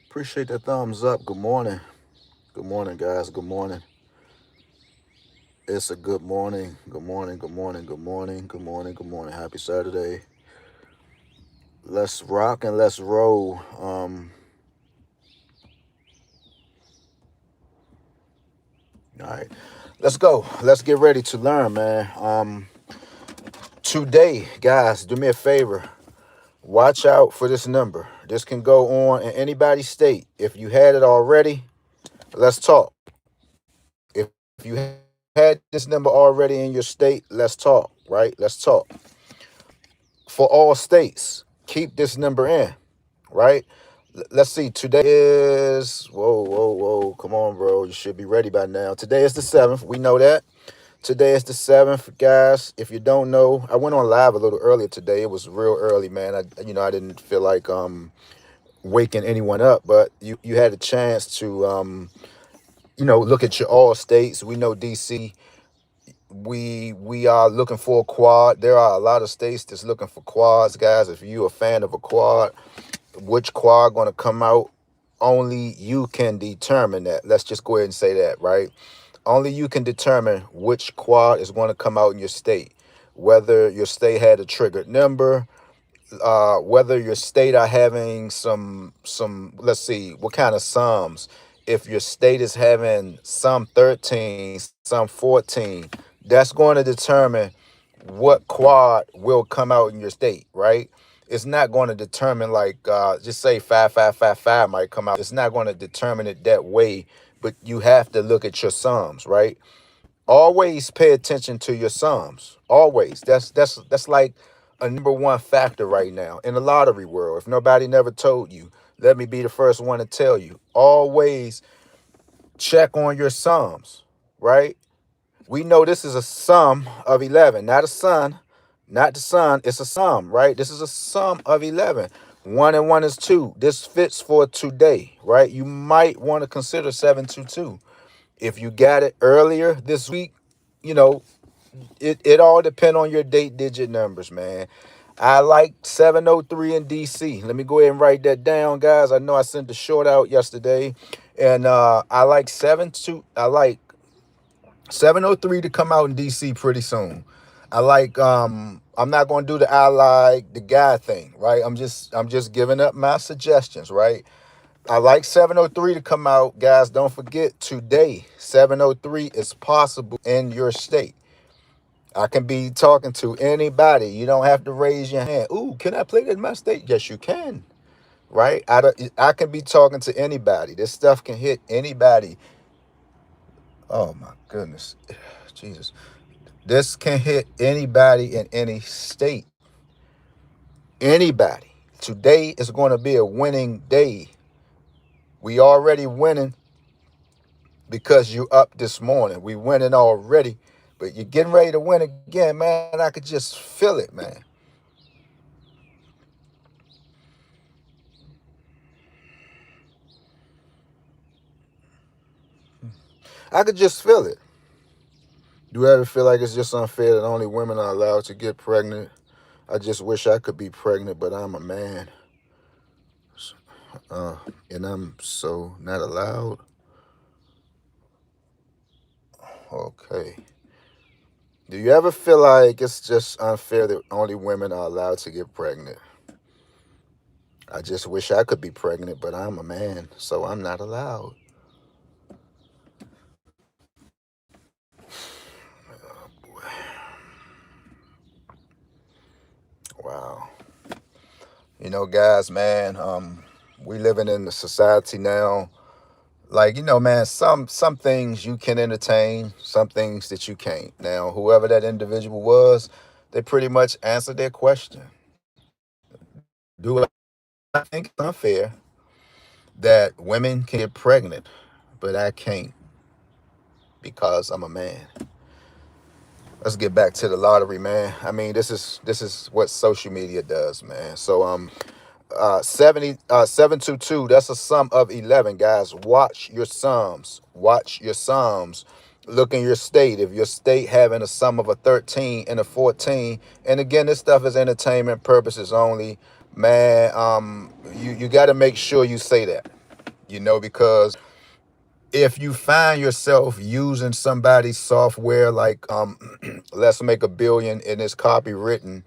Appreciate that thumbs up. Good morning. Good morning, guys. Good morning. It's a good morning. Good morning. Good morning. Good morning. Good morning. Good morning. Happy Saturday. Let's rock and let's roll. All right. Let's go. Let's get ready to learn, man. Today, guys, do me a favor. Watch out for this number. This can go on in anybody's state. If you had it already, let's talk. If you had this number already in your state, let's talk, right? Let's talk. For all states, keep this number in, right? Let's see. Today is whoa, whoa, whoa. Come on, bro. You should be ready by now. Today is the 7th. We know that. Today is the 7th, guys. If you don't know, I went on live a little earlier today. It was real early, man. I didn't feel like waking anyone up, but you had a chance to look at your all states. We know DC. We are looking for a quad. There are a lot of states that's looking for quads, guys. If you a fan of a quad, which quad going to come out? Only you can determine that. Let's just go ahead and say that, right? Only you can determine which quad is going to come out in your state. Whether your state had a triggered number, whether your state are having some. Let's see, what kind of sums. If your state is having some 13, some 14, that's going to determine what quad will come out in your state, right? It's not going to determine like just say 5555 might come out. It's not going to determine it that way, but you have to look at your sums, right? Always pay attention to your sums. Always. That's like a number one factor right now in the lottery world. If nobody never told you, let me be the first one to tell you. Always check on your sums, right? We know this is a sum of 11, not a sun, not the sun. It's a sum, right? This is a sum of 11. One and one is two. This fits for today, right? You might want to consider 722. If you got it earlier this week, you know, it all depend on your date digit numbers, man. I like 703 in DC. Let me go ahead and write that down, guys. I know I sent the short out yesterday. And I like 703 to come out in DC pretty soon. I'm not gonna do the I like the guy thing, right? I'm just giving up my suggestions, right? I like 703 to come out. Guys, don't forget today, 703 is possible in your state. I can be talking to anybody. You don't have to raise your hand. Ooh, can I play that in my state? Yes, you can. Right? I can be talking to anybody. This stuff can hit anybody. Oh my goodness. Jesus. This can hit anybody in any state. Anybody. Today is going to be a winning day. We already winning because you up this morning. We winning already, but you're getting ready to win again, man. I could just feel it, man. I could just feel it. Do you ever feel like it's just unfair that only women are allowed to get pregnant? I just wish I could be pregnant, but I'm a man, uh, and I'm so not allowed. Okay. Do you ever feel like it's just unfair that only women are allowed to get pregnant? I just wish I could be pregnant, but I'm a man, so I'm not allowed. Wow. Guys, man, we living in the society now. Like, man, some things you can entertain, some things that you can't. Now, whoever that individual was, they pretty much answered their question. Do I think it's unfair that women can get pregnant, but I can't because I'm a man? Let's get back to the lottery, man. I mean, this is what social media does, man. So 722, that's a sum of 11, guys. Watch your sums. Watch your sums. Look in your state. If your state having a sum of a 13 and a 14, and again, this stuff is entertainment purposes only, man. You got to make sure you say that. because if you find yourself using somebody's software like Let's Make a Billion and it's copywritten,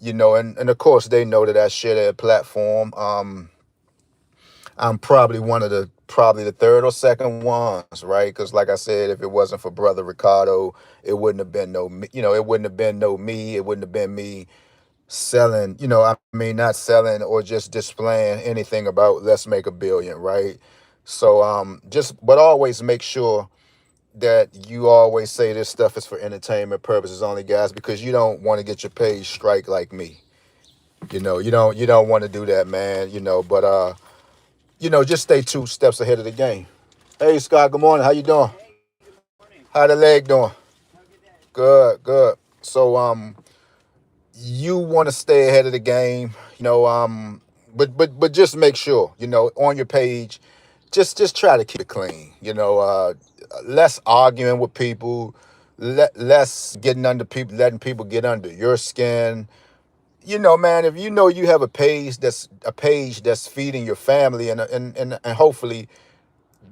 and of course they know that I share their platform. I'm probably one of the probably the third or second ones, right? Because like I said, if it wasn't for Brother Ricardo, it wouldn't have been no, it wouldn't have been no me. It wouldn't have been me selling, I mean, not selling or just displaying anything about Let's Make a Billion, right? So but always make sure that you always say this stuff is for entertainment purposes only, guys, because you don't want to get your page strike like me. You don't want to do that, man. Just stay 2 steps ahead of the game. Hey Scott, good morning. How you doing? How the leg doing? Good, good. So you want to stay ahead of the game, but just make sure, on your page, just try to keep it clean. Less arguing with people, less getting under people, letting people get under your skin. Man, if you have a page that's feeding your family and hopefully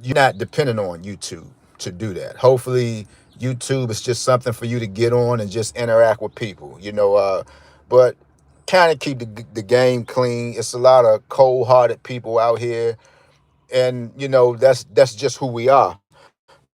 you're not dependent on YouTube to do that. Hopefully, YouTube is just something for you to get on and just interact with people, but kind of keep the game clean. It's a lot of cold-hearted people out here, and that's just who we are.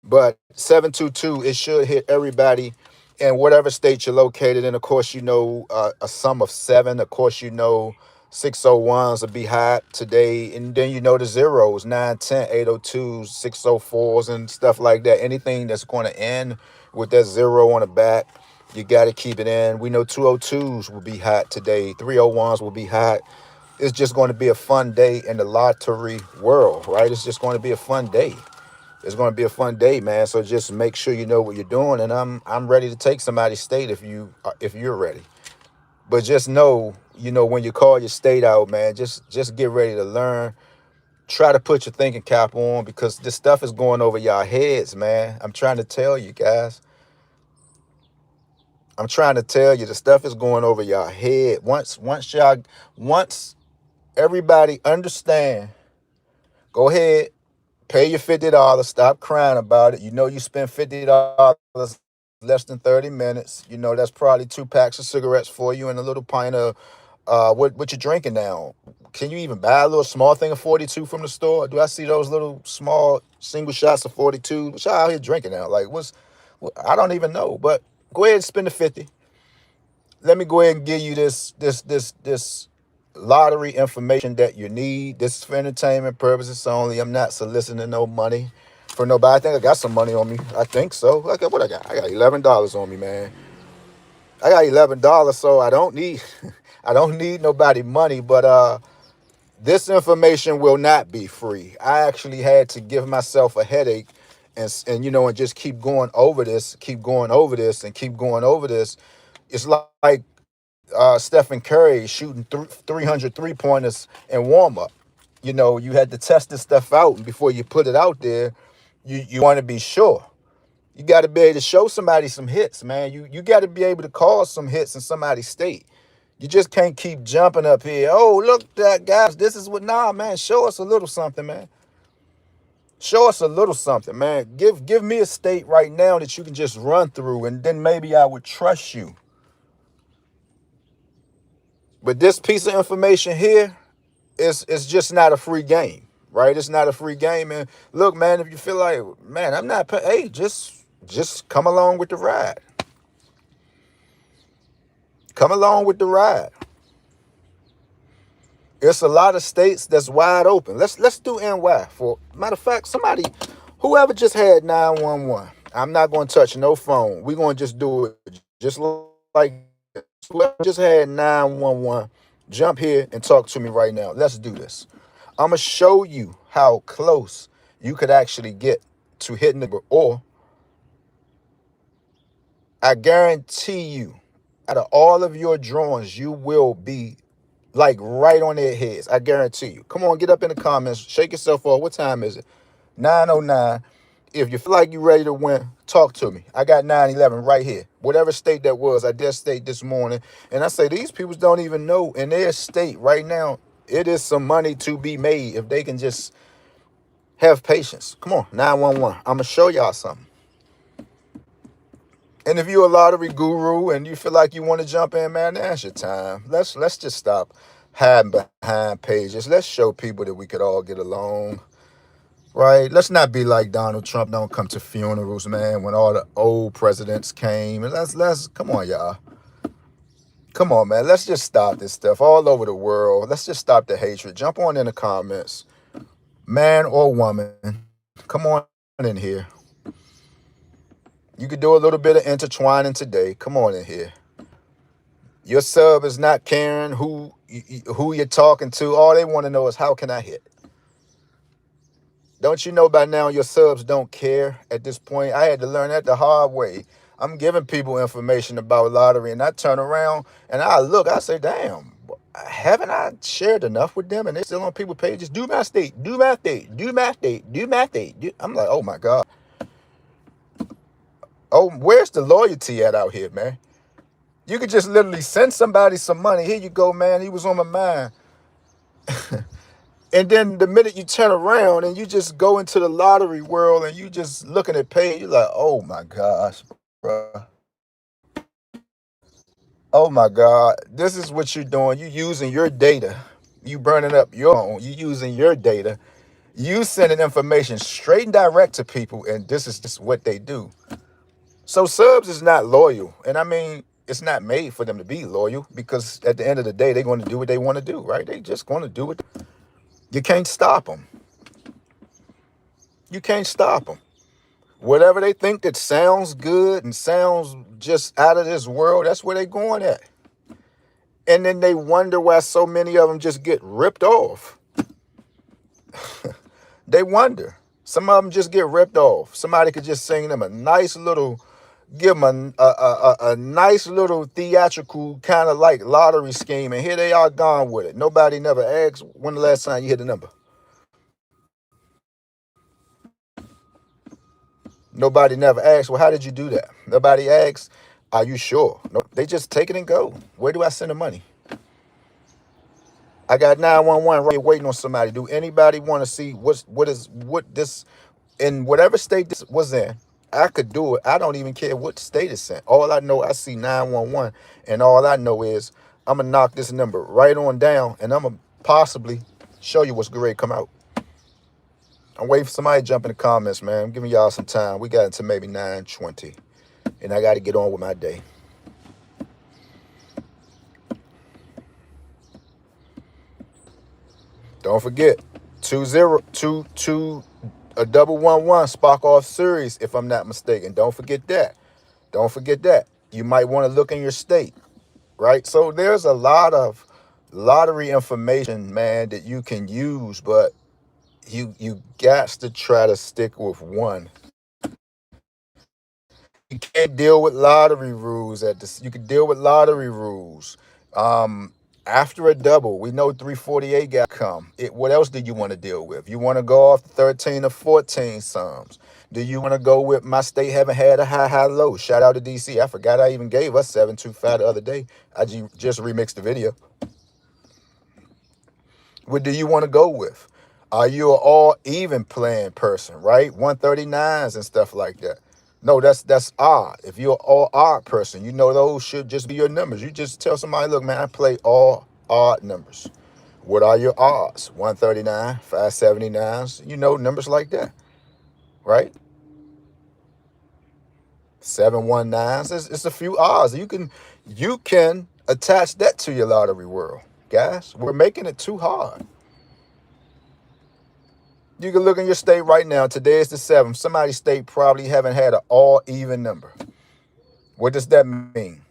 But 722, it should hit everybody in whatever state you're located in. Of course, a sum of seven. Of course, 601s will be hot today. And then the zeros, 910, 802s, 604s, and stuff like that. Anything that's going to end with that zero on the back, you got to keep it in. We know 202s will be hot today. 301s will be hot. It's just going to be a fun day in the lottery world, right? It's just going to be a fun day. It's going to be a fun day, man. So just make sure you know what you're doing, and I'm ready to take somebody's state if you're ready. But just know, when you call your state out, man, just get ready to learn. Try to put your thinking cap on because this stuff is going over y'all heads, man. I'm trying to tell you guys. I'm trying to tell you the stuff is going over y'all head. Once everybody understand, go ahead. Pay your $50. Stop crying about it. You spend $50 less than 30 minutes. That's probably 2 packs of cigarettes for you and a little pint of what you're drinking now. Can you even buy a little small thing of 42 from the store? Do I see those little small single shots of 42? What y'all out here drinking now? Like I don't even know. But go ahead and spend the 50. Let me go ahead and give you this lottery information that you need. This is for entertainment purposes only. I'm not soliciting no money for nobody. I think I got some money on me. I think so. What I got? I got $11 on me, man. I got $11, so I don't need I don't need nobody money, but this information will not be free. I actually had to give myself a headache and just keep going over this, keep going over this, and keep going over this. It's like Stephen Curry shooting 300 3-pointers in warm up. You had to test this stuff out, and before you put it out there, you want to be sure. You got to be able to show somebody some hits, man. You got to be able to call some hits in somebody's state. You just can't keep jumping up here. Oh, look, that guys, this is what. Nah, man. Show us a little something, man. Show us a little something, man. Give me a state right now that you can just run through, and then maybe I would trust you. But this piece of information here is just not a free game, right? It's not a free game. And look, man, if you feel like, man, I'm not, hey, just come along with the ride. Come along with the ride. It's a lot of states that's wide open. Let's do NY. For matter of fact, whoever just had 911, I'm not going to touch no phone. We're going to just do it just like this. Whoever just had 911, jump here and talk to me right now. Let's do this. I'm going to show you how close you could actually get to hitting the number, or I guarantee you, out of all of your drawings, you will be like right on their heads. I guarantee you. Come on, get up in the comments. Shake yourself off. What time is it? 9:09. If you feel like you're ready to win, talk to me. I got 911 right here. Whatever state that was, I did state this morning. And I say, these people don't even know in their state right now, it is some money to be made if they can just Have patience. Come on, 911. I'm gonna show y'all something. And if you're a lottery guru and you feel like you want to jump in, man, that's your time. Let's just stop hiding behind pages. Let's show people that we could all get along. Right? Let's not be like Donald Trump. Don't come to funerals, man, when all the old presidents came. And let's come on, y'all. Come on, man. Let's just stop this stuff all over the world. Let's just stop the hatred. Jump on in the comments. Man or woman. Come on in here. You could do a little bit of intertwining today. Come on in here. Your sub is not caring who you're talking to. All they want to know is how can I hit? Don't you know by now your subs don't care at this point? I had to learn that the hard way. I'm giving people information about lottery, and I turn around and I look, I say, damn, haven't I shared enough with them? And they're still on people's pages. Do my state, do my state, do my state, do my state. I'm like, oh my God. Oh, where's the loyalty at out here, man? You could just literally send somebody some money. Here you go, man. He was on my mind. And then the minute you turn around and you just go into the lottery world and you just looking at pay, you're like, oh my gosh, bro. Oh my God. This is what you're doing. You using your data. You burning up your own. You using your data. You sending information straight and direct to people, and this is just what they do. So subs is not loyal. And I mean, it's not made for them to be loyal, because at the end of the day, they're going to do what they want to do, right? They just going to do it. You can't stop them. You can't stop them. Whatever they think that sounds good and sounds just out of this world, that's where they're going at. And then they wonder why so many of them just get ripped off. They wonder. Some of them just get ripped off. Somebody could just sing them a nice little, give them a nice little theatrical kind of like lottery scheme, and here they are gone with it. Nobody never asked, when the last time you hit a number? Nobody never asked, well, how did you do that? Nobody asks, are you sure? No, they just take it and go. Where do I send the money? I got 911 right here waiting on somebody. Do anybody want to see what this, in whatever state this was in? I could do it. I don't even care what state it's in. All I know, I see 911, and all I know is I'm going to knock this number right on down, and I'm going to possibly show you what's great come out. I'm waiting for somebody to jump in the comments, man. I'm giving y'all some time. We got into maybe 9:20, and I got to get on with my day. Don't forget, 2022, a double 11 Spark Off series, if I'm not mistaken. Don't forget that. Don't forget that. You might want to look in your state, right? So there's a lot of lottery information, man, that you can use, but you got to try to stick with one. You can't deal with lottery rules at this. You can deal with lottery rules. After a double, we know 348 got to come. What else do you want to deal with? You want to go off 13 or 14 sums? Do you want to go with my state haven't had a high, low? Shout out to DC. I forgot I even gave us 725 the other day. I just remixed the video. What do you want to go with? Are you an all even playing person, right? 139s and stuff like that. No, that's odd. If you're an all odd person, you know those should just be your numbers. You just tell somebody, look, man, I play all odd numbers. What are your odds? 139, 579s, you know, numbers like that, right? 719s. It's a few odds. You can attach that to your lottery world. Guys, we're making it too hard. You can look in your state right now. Today is the 7th. Somebody's state probably haven't had an all-even number. What does that mean?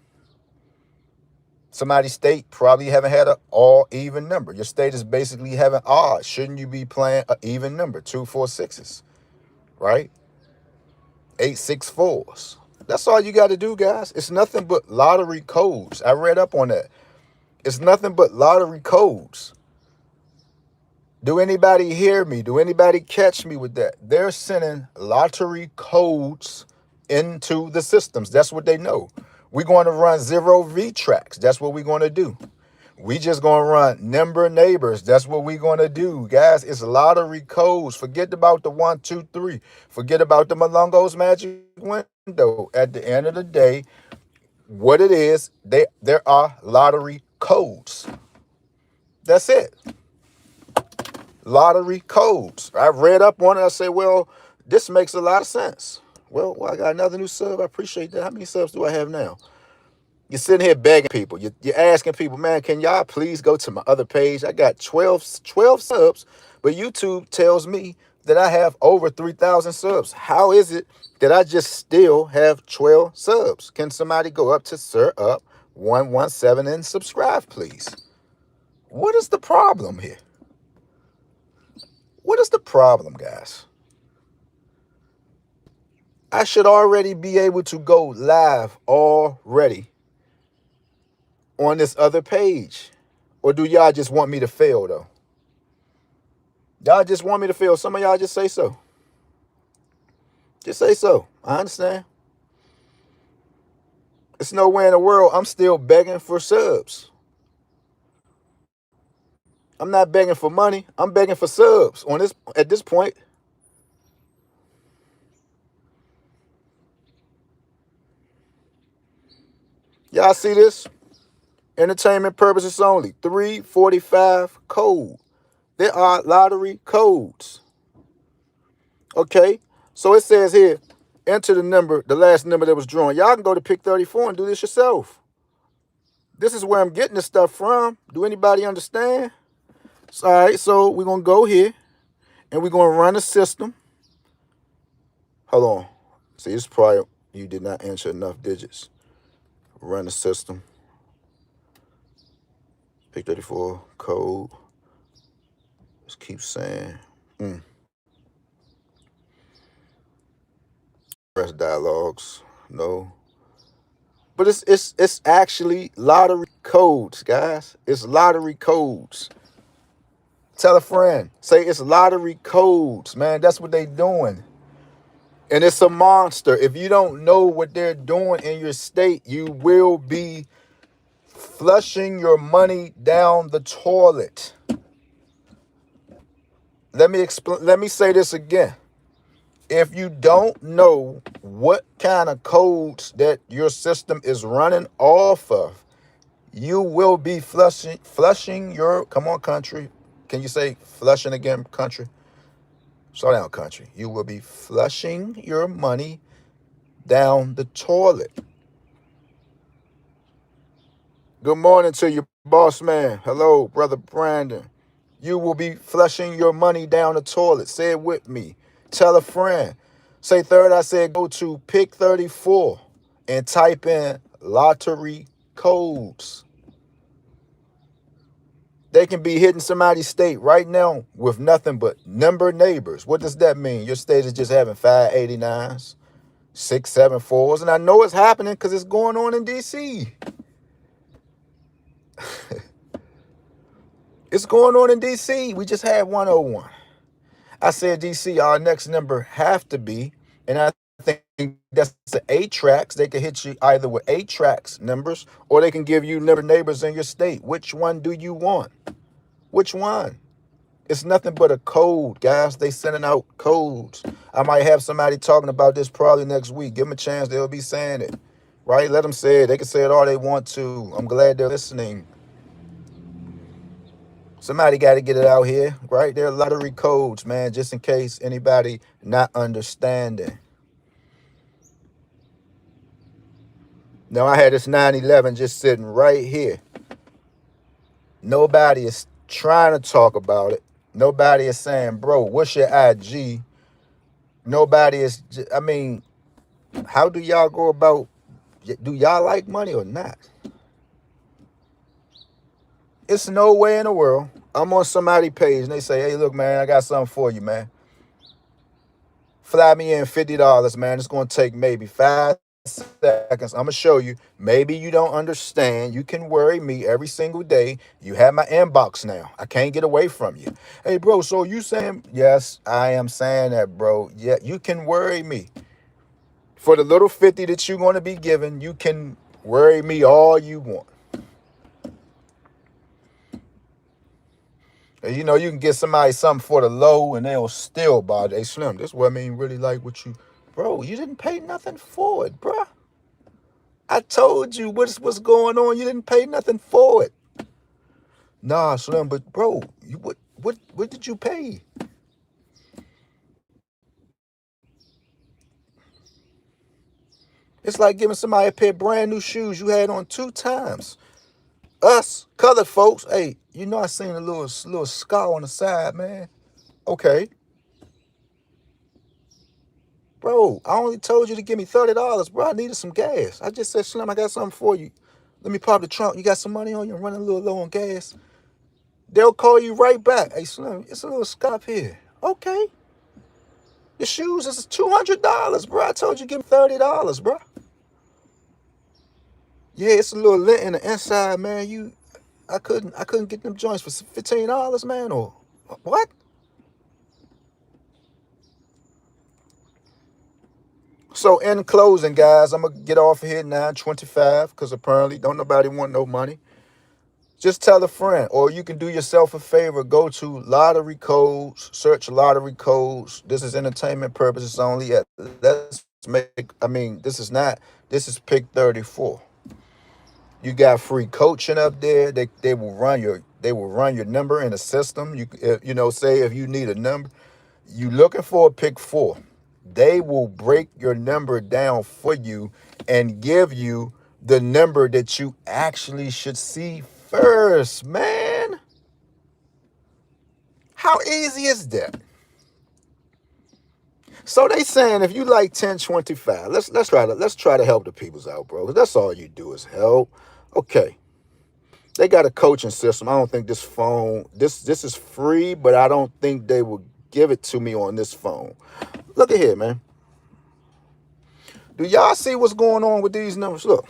Somebody's state probably haven't had an all-even number. Your state is basically having odds. Shouldn't you be playing an even number? 2 4 6s, right? 8 6 4s. That's all you got to do, guys. It's nothing but lottery codes. I read up on that. It's nothing but lottery codes. Do anybody hear me? Do anybody catch me with that? They're sending lottery codes into the systems. That's what they know. We're going to run 0 V tracks. That's what we're going to do. We just gonna run number neighbors. That's what we gonna do, guys. It's lottery codes. Forget about the 1, 2, 3. Forget about the Malongo's magic window. At the end of the day, what it is, there are lottery codes. That's it. Lottery codes. I read up on it. I say, well, this makes a lot of sense. Well, I got another new sub. I appreciate that. How many subs do I have now? You're sitting here begging people. You're asking people, man, can y'all please go to my other page? I got 12 subs, but YouTube tells me that I have over 3,000 subs. How is it that I just still have 12 subs? Can somebody go up to Sir Up 117 and subscribe, please? What is the problem here? What is the problem, guys? I should already be able to go live already on this other page. Or do y'all just want me to fail, though? Y'all just want me to fail. Some of y'all just say so. Just say so. I understand. It's nowhere in the world I'm still begging for subs. I'm not begging for money. I'm begging for subs at this point. Y'all see this? Entertainment purposes only. 345 code. There are lottery codes. Okay? So it says here, enter the number, the last number that was drawn. Y'all can go to pick 34 and do this yourself. This is where I'm getting this stuff from. Do anybody understand? All right, so we're going to go here and we're going to run a system. Hold on. See, this is probably, you did not enter enough digits. Run the system. Pick 34 code. Just keep saying. Press dialogues. No. But it's actually lottery codes, guys. It's lottery codes. Tell a friend. Say it's lottery codes, man. That's what they doing. And it's a monster. If you don't know what they're doing in your state, you will be flushing your money down the toilet. Let me say this again. If you don't know what kind of codes that your system is running off of, you will be flushing your, come on, country. Can you say flushing again, country? Slow down, country. You will be flushing your money down the toilet. Good morning to you, boss man. Hello, brother Brandon. You will be flushing your money down the toilet. Say it with me. Tell a friend. Say third, I said go to pick 34 and type in lottery codes. They can be hitting somebody's state right now with nothing but number neighbors. What does that mean? Your state is just having 589s, 674s. And I know it's happening because it's going on in D.C. It's going on in D.C. We just had 101. I said D.C., our next number have to be, and I think that's the 8 tracks. They can hit you either with 8 tracks numbers, or they can give you number neighbors in your state. Which one do you want? Which one? It's nothing but a code, guys. They sending out codes. I might have somebody talking about this probably next week. Give them a chance. They'll be saying it, right? Let them say it. They can say it all they want to. I'm glad they're listening. Somebody got to get it out here, right? There are lottery codes, man, just in case anybody not understanding. Now, I had this 911 just sitting right here. Nobody is trying to talk about it. Nobody is saying, bro, what's your IG? Nobody is, I mean, how do y'all go about, do y'all like money or not? It's no way in the world. I'm on somebody's page and they say, hey, look, man, I got something for you, man. Fly me in $50, man. It's going to take maybe 5 seconds. I'm going to show you. Maybe you don't understand. You can worry me every single day. You have my inbox now. I can't get away from you. Hey, bro, so you saying, yes, I am saying that, bro. Yeah, you can worry me. For the little 50 that you're going to be given, you can worry me all you want. And you know, you can get somebody something for the low and they'll still buy it. Hey, Slim, this what I mean really like what you, bro, you didn't pay nothing for it, bro. I told you what's going on. You didn't pay nothing for it. Nah, Slim, but bro, you what did you pay? It's like giving somebody a pair of brand new shoes you had on 2 times. Us colored folks, hey, you know I seen a little scar on the side, man. Okay, bro, I only told you to give me $30, bro. I needed some gas. I just said, Slim, I got something for you. Let me pop the trunk. You got some money on you? I'm running a little low on gas. They'll call you right back. Hey, Slim, it's a little scuff here. Okay. The shoes is $200, bro. I told you give me $30, bro. Yeah, it's a little lint in the inside, man. I couldn't get them joints for $15, man. Or what? So in closing, guys, I'm gonna get off of here 9:25 because apparently don't nobody want no money. Just tell a friend, or you can do yourself a favor. Go to lottery codes, search lottery codes. This is entertainment purposes only. Let's make. I mean, this is not. This is pick 34. You got free coaching up there. They will run your number in the system. You know, say if you need a number, you looking for a pick 4. They will break your number down for you and give you the number that you actually should see first, man. How easy is that? So they saying if you like 1025, let's try to help the peoples out, bro. That's all you do is help. Okay. They got a coaching system. I don't think this phone, this is free, but I don't think they will give it to me on this phone. Look at here, man. Do y'all see what's going on with these numbers? Look.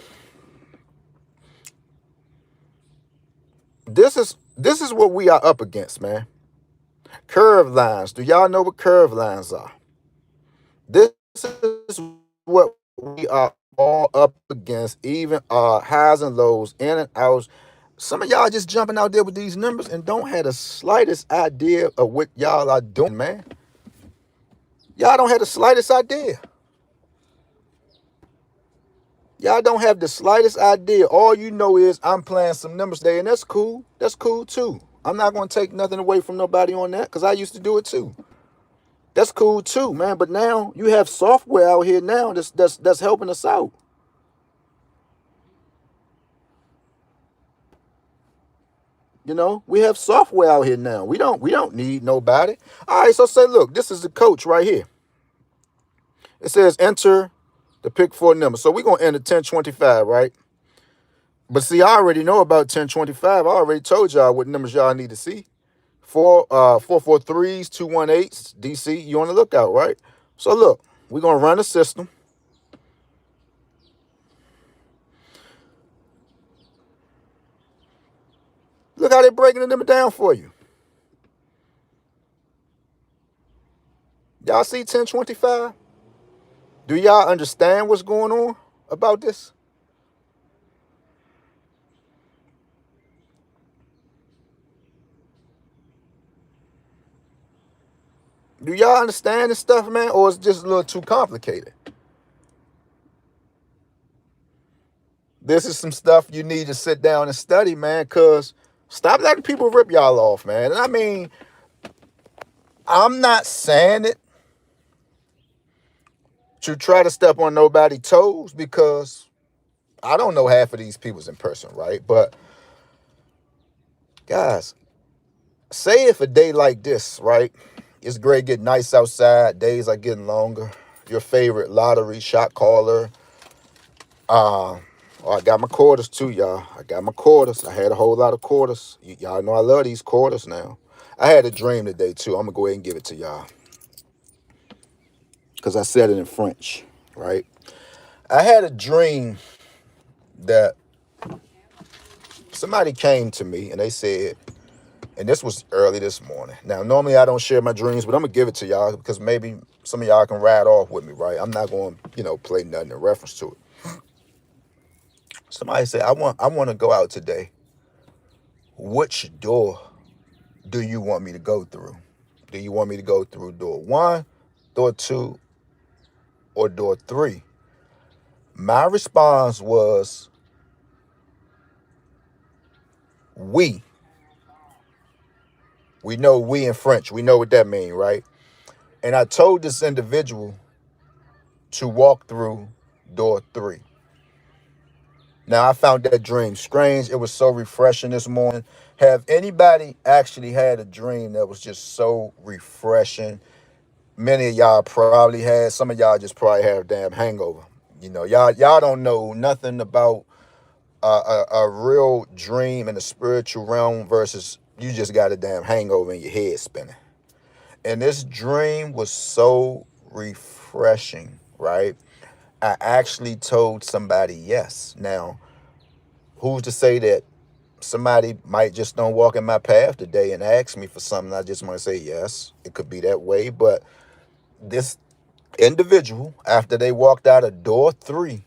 This is what we are up against, man. Curve lines. Do y'all know what curve lines are? This is what we are all up against, even highs and lows, in and outs. Some of y'all just jumping out there with these numbers and don't have the slightest idea of what y'all are doing, man. Y'all don't have the slightest idea. Y'all don't have the slightest idea. All you know is I'm playing some numbers there, and that's cool. That's cool too. I'm not going to take nothing away from nobody on that because I used to do it too. That's cool too, man. But now you have software out here now that's helping us out. You know, we have software out here now. We don't need nobody. All right, so say, look, this is the coach right here. It says enter the pick 4 number. So we're gonna enter 1025, right? But see, I already know about 1025. I already told y'all what numbers y'all need to see. 443s, 218s, DC. You on the lookout, right? So look, we're gonna run the system. Look how they're breaking the number down for you. Y'all see 1025? Do y'all understand what's going on about this? Do y'all understand this stuff, man? Or is it just a little too complicated? This is some stuff you need to sit down and study, man, because stop letting people rip y'all off, man. And I mean, I'm not saying it to try to step on nobody's toes because I don't know half of these people's in person, right? But guys, say if a day like this, right? It's great, getting nice outside. Days are getting longer. Your favorite lottery shot caller. Oh, I got my quarters too, y'all. I got my quarters. I had a whole lot of quarters. Y'all know I love these quarters now. I had a dream today too. I'm gonna go ahead and give it to y'all because I said it in French, right? I had a dream that somebody came to me and they said, and this was early this morning. Now, normally I don't share my dreams, but I'm gonna give it to y'all because maybe some of y'all can ride off with me, right? I'm not going to, play nothing in reference to it. Somebody said, I want to go out today. Which door do you want me to go through? Do you want me to go through door 1, door 2, or door 3? My response was, we. We know we in French. We know what that means, right? And I told this individual to walk through door 3. Now, I found that dream strange. It was so refreshing this morning. Have anybody actually had a dream that was just so refreshing? Many of y'all probably had. Some of y'all just probably had a damn hangover. You know, y'all don't know nothing about a real dream in the spiritual realm versus you just got a damn hangover and your head spinning. And this dream was so refreshing, right? I actually told somebody yes. Now, who's to say that somebody might just don't walk in my path today and ask me for something? I just want to say yes. It could be that way. But this individual, after they walked out of door 3,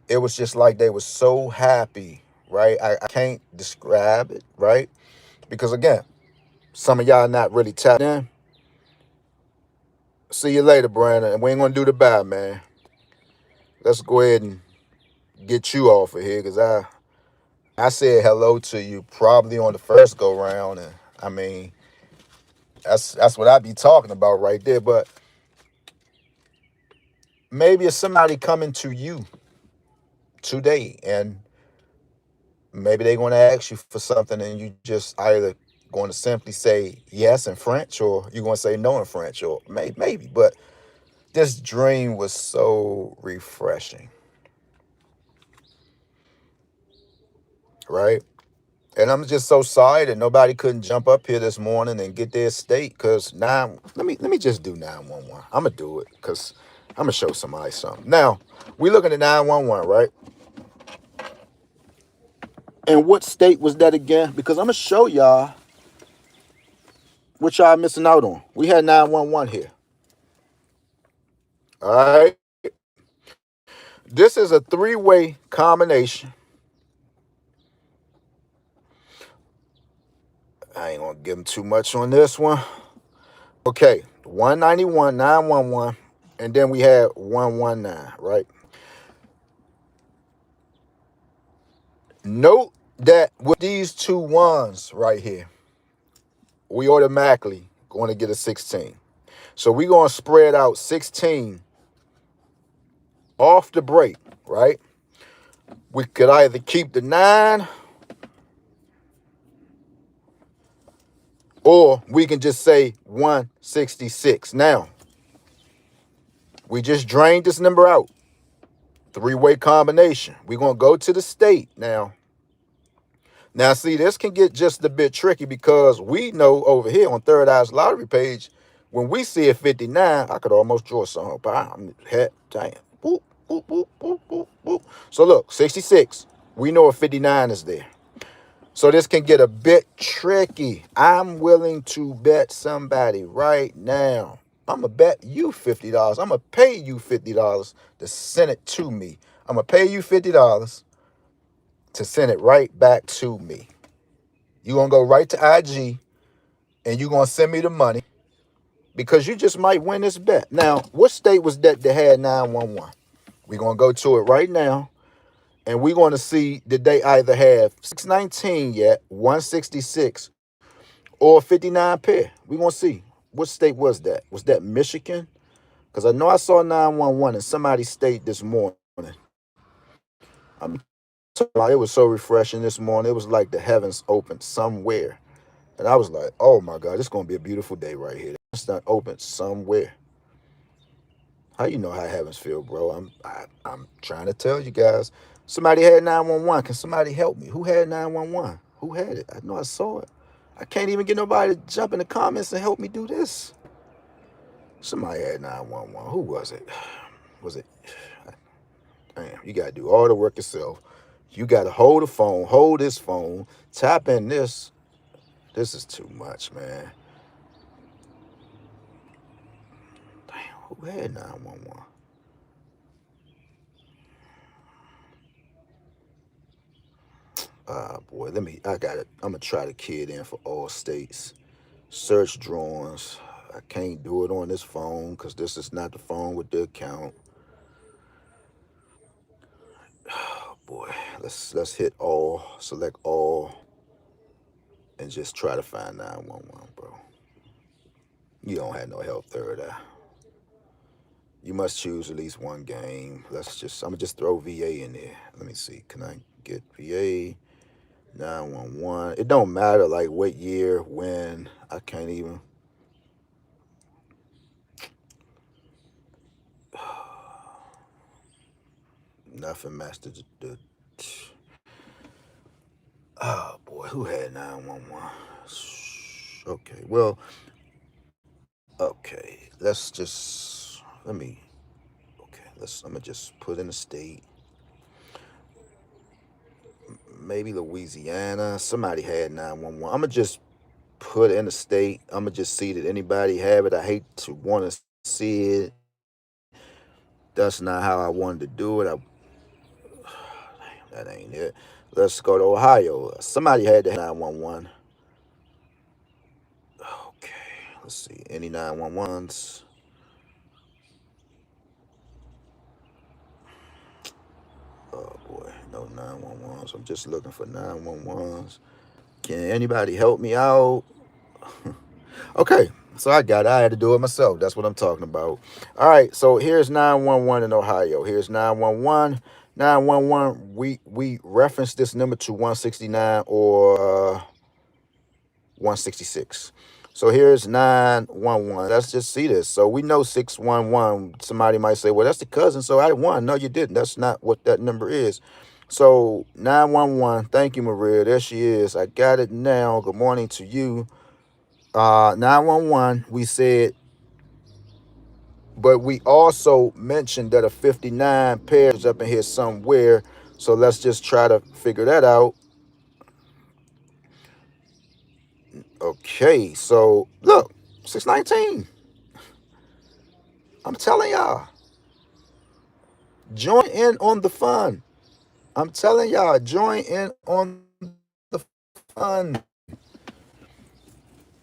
it was just like they were so happy, right? I can't describe it, right? Because again, some of y'all not really tapped in. See you later, Brandon. And we ain't gonna do the bye, man. Let's go ahead and get you off of here, because I said hello to you probably on the first go round, and I mean that's what I be talking about right there. But maybe it's somebody coming to you today, and maybe they're going to ask you for something, and you just either going to simply say yes in French, or you're going to say no in French, or maybe. But this dream was so refreshing, right? And I'm just so sorry that nobody couldn't jump up here this morning and get their state. Cause now let me just do 911. I'm gonna do it because I'm gonna show somebody something. Now we looking at 911, right? And what state was that again? Because I'm gonna show y'all what y'all missing out on. We had 911 here. All right. This is a 3-way combination. I ain't gonna give them too much on this one. Okay, 191, 911, and then we had 119, right? Note that with these 2 ones right here, we automatically going to get a 16. So we're going to spread out 16 off the break, right? We could either keep the 9, or we can just say 166. Now, we just drained this number out. 3-way combination. We're going to go to the state now. Now, see, this can get just a bit tricky because we know over here on Third Eye's lottery page, when we see a 59, I could almost draw something. But I'm heck, damn. Boop, boop, boop, boop, boop, boop. So look, 66. We know a 59 is there. So this can get a bit tricky. I'm willing to bet somebody right now. I'm going to bet you $50. I'm going to pay you $50 to send it to me. I'm going to pay you $50 to send it right back to me. You're going to go right to IG and you're going to send me the money because you just might win this bet. Now, what state was that had 911? We're going to go to it right now, and we're going to see did they either have 619 yet, 166, or 59 pair. We're going to see. What state was that? Was that Michigan? Because I know I saw 911 in somebody's state this morning. I'm talking about, it was so refreshing this morning. It was like the heavens opened somewhere. And I was like, oh my God, it's going to be a beautiful day right here. It's not open somewhere. How you know how heavens feel, bro? I'm trying to tell you guys. Somebody had 911. Can somebody help me? Who had 911? Who had it? I know I saw it. I can't even get nobody to jump in the comments and help me do this. Somebody had 911. Who was it? Was it? Damn, you got to do all the work yourself. You got to hold the phone, hold this phone, tap in this. This is too much, man. Damn, who had 911? Boy, I got it. I'm gonna try to key it in for all states. Search drawings. I can't do it on this phone because this is not the phone with the account. Oh boy, let's hit all, select all, and just try to find 911, bro. You don't have no help third eye. You must choose at least one game. I'm gonna just throw VA in there. Let me see. Can I get VA 911? It don't matter like what year, when. I can't even. Nothing matched the oh boy, who had 911? Okay, well, okay. I'm gonna just put in a state. Maybe Louisiana. Somebody had 911. I'm gonna just put in a state. I'm gonna just see that anybody have it. I hate to want to see it. That's not how I wanted to do it. That ain't it. Let's go to Ohio. Somebody had the 911. Okay, let's see. Any 911s? Oh boy, no 911s. I'm just looking for 911s. Can anybody help me out? Okay, so I got it. I had to do it myself. That's what I'm talking about. All right, so here's 911 in Ohio. Here's 911. 911, we reference this number to 169 or 166. So here's 911. Let's just see this. So we know 611. Somebody might say, well, that's the cousin, so I won. No, you didn't. That's not what that number is. So 911. Thank you, Maria. There she is. I got it now. Good morning to you. 911, we said, but we also mentioned that a 59 pairs up in here somewhere. So let's just try to figure that out. Okay, so look, 619. I'm telling y'all, join in on the fun. I'm telling y'all, join in on the fun.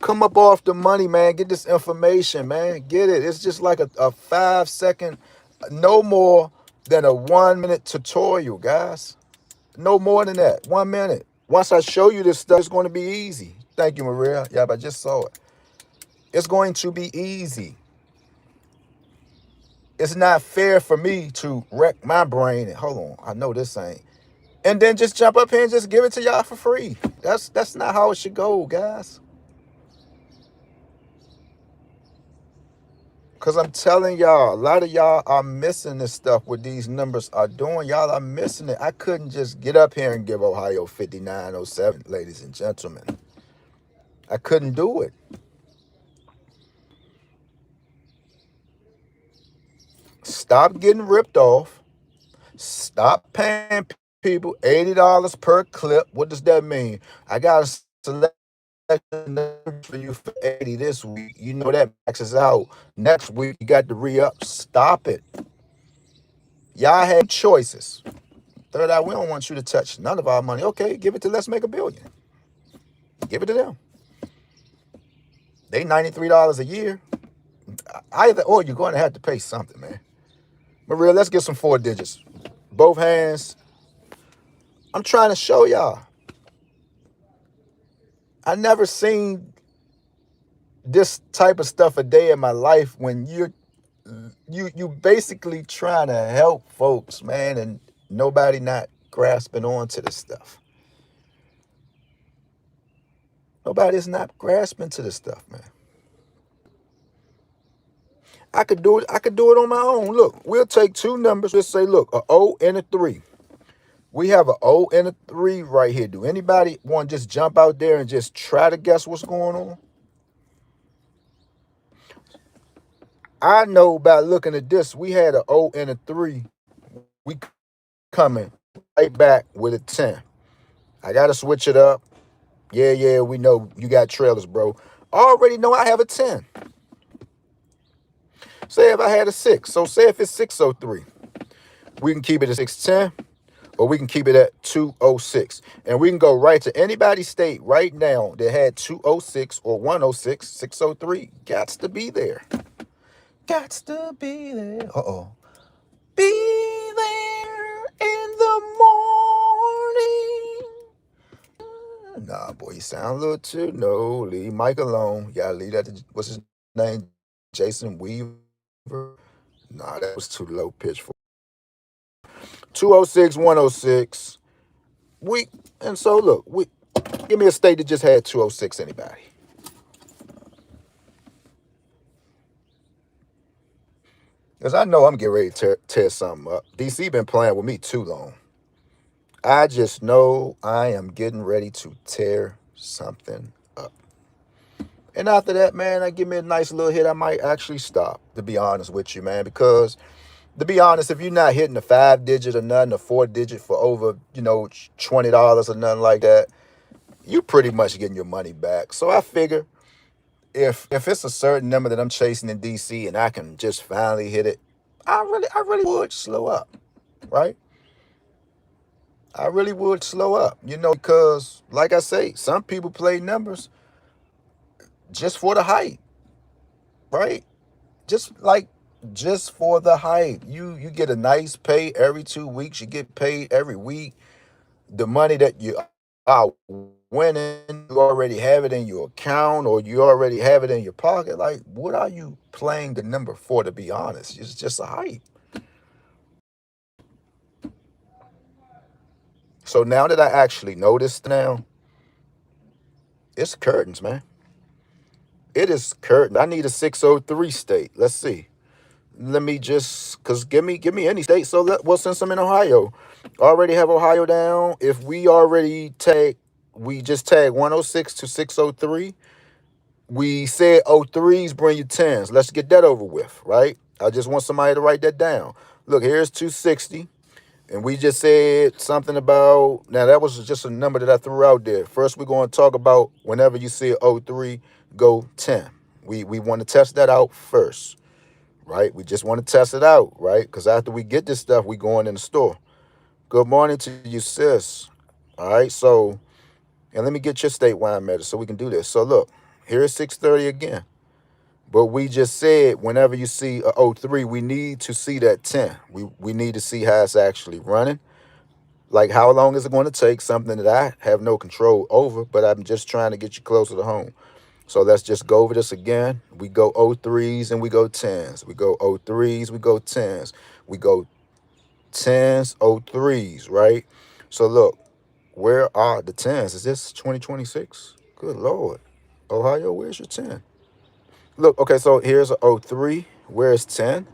Come up off the money, man. Get this information, man. Get it. It's just like a 5-second, no more than a 1-minute tutorial, guys. No more than that. 1 minute. Once I show you this stuff, it's going to be easy. Thank you, Maria. Yeah, I just saw it. It's going to be easy. It's not fair for me to wreck my brain. And hold on, I know this ain't. And then just jump up here and just give it to y'all for free. That's not how it should go, guys. Because I'm telling y'all, a lot of y'all are missing this stuff what these numbers are doing. Y'all are missing it. I couldn't just get up here and give Ohio 5907, ladies and gentlemen. I couldn't do it. Stop getting ripped off. Stop paying people $80 per clip. What does that mean? I got to select for you for 80 this week. You know that maxes out. Next week, you got to re-up. Stop it. Y'all have choices. Third eye, we don't want you to touch none of our money. Okay, give it to Let's Make a Billion. Give it to them. They $93 a year. Either or, you're going to have to pay something, man. Maria, let's get some 4 digits. Both hands. I'm trying to show y'all. I never seen this type of stuff a day in my life when you basically trying to help folks, man, and nobody not grasping onto this stuff. Nobody's not grasping to this stuff, man. I could do it on my own. Look, we'll take 2 numbers. Let's say, look, a 0 and a 3. We have a 0 and a 3 right here. Do anybody want to just jump out there and just try to guess what's going on? I know by looking at this, we had a 0 and a 3. We coming right back with a 10. I got to switch it up. Yeah, we know you got trailers, bro. Already know I have a 10. Say if I had a 6. So say if it's 603. We can keep it at 610. or we can keep it at 206. And we can go right to anybody's state right now that had 206 or 106, 603. Gots to be there. Gots to be there. Uh-oh. Be there in the morning. Nah, boy, you sound a little too. No, leave Mike alone. You gotta leave that to, what's his name? Jason Weaver. Nah, that was too low pitch for 206, 106. And so look, give me a state that just had 206, anybody. Because I know I'm getting ready to tear something up. DC been playing with me too long. I just know I am getting ready to tear something up. And after that, man, I give me a nice little hit, I might actually stop, to be honest with you, man. Because, to be honest, if you're not hitting the 5-digit or nothing, a 4-digit for over, $20 or nothing like that, you pretty much getting your money back. So I figure if it's a certain number that I'm chasing in DC and I can just finally hit it, I really would slow up, right? I really would slow up, because like I say, some people play numbers just for the hype, right? Just for the hype. You get a nice pay every 2 weeks. You get paid every week. The money that you are winning, you already have it in your account or you already have it in your pocket. Like, what are you playing the number for, to be honest? It's just a hype. So now that I actually noticed now, it's curtains, man. It is curtains. I need a 603 state. Let's see. Let me just, cause give me any state. So since I'm in Ohio, already have Ohio down. If we just tag 106 to 603. We said 03s bring you 10s. Let's get that over with, right? I just want somebody to write that down. Look, here's 260. And we just said something about, now that was just a number that I threw out there. First, we're going to talk about whenever you see a 03, go 10. We want to test that out first, right? We just want to test it out, right? Because after we get this stuff, we going in the store. Good morning to you, sis. All right, so, and let me get your statewide measure so we can do this. So look, here's 630 again. But we just said whenever you see a 03, we need to see that 10. We need to see how it's actually running. Like, how long is it going to take? Something that I have no control over, but I'm just trying to get you closer to home. So let's just go over this again. We go 03s and we go 10s. We go 03s, we go 10s. We go 10s, 03s, right? So look, where are the 10s? Is this 2026? Good Lord. Ohio, where's your 10? Look, okay, so here's a 03. Where's 10?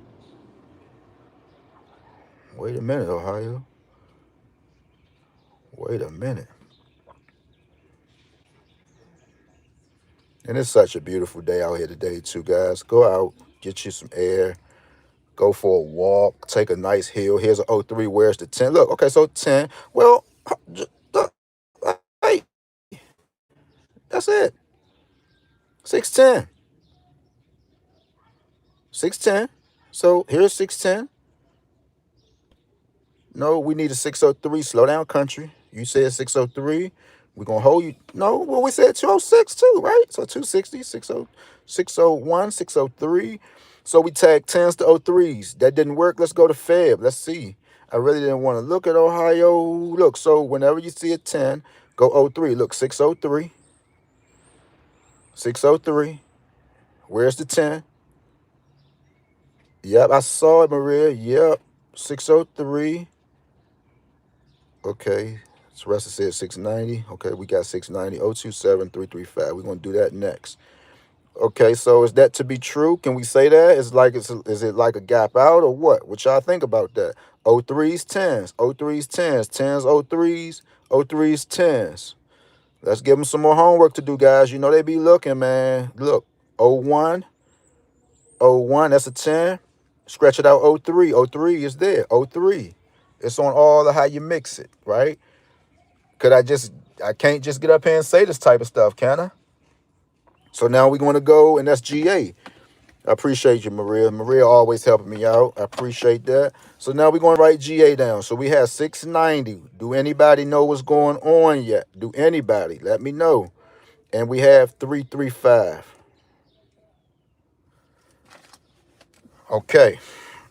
Wait a minute, Ohio. Wait a minute. And it's such a beautiful day out here today, too, guys. Go out, get you some air, go for a walk, take a nice hill. Here's a 03. Where's the 10? Look, okay, so 10. Well, hey, that's it. 610. 610. So here's 610. No, we need a 603. Slow down, country. You said 603. We're going to hold you. No, well, we said 206 too, right? So 260, 60, 601, 603. So we tagged 10s to 03s. That didn't work. Let's go to Feb. Let's see. I really didn't want to look at Ohio. Look, so whenever you see a 10, go 03. Look, 603. 603. Where's the 10? Yep, I saw it, Maria. Yep, 603. Okay, so Russell said 690. Okay, we got 690. 027335. We're going to do that next. Okay, so is that to be true? Can we say that? Is it like a gap out or what? What y'all think about that? 03s, 10s. 03s, 10s. 10s, 03s. 03s, 10s. Let's give them some more homework to do, guys. You know they be looking, man. Look, 01. 01, that's a 10. Stretch it out 03. 03 is there. 03. It's on all of how you mix it, right? I can't just get up here and say this type of stuff, can I? So now we're going to go, and that's GA. I appreciate you, Maria. Maria always helping me out. I appreciate that. So now we're going to write GA down. So we have 690. Do anybody know what's going on yet? Do anybody? Let me know. And we have 335. Okay.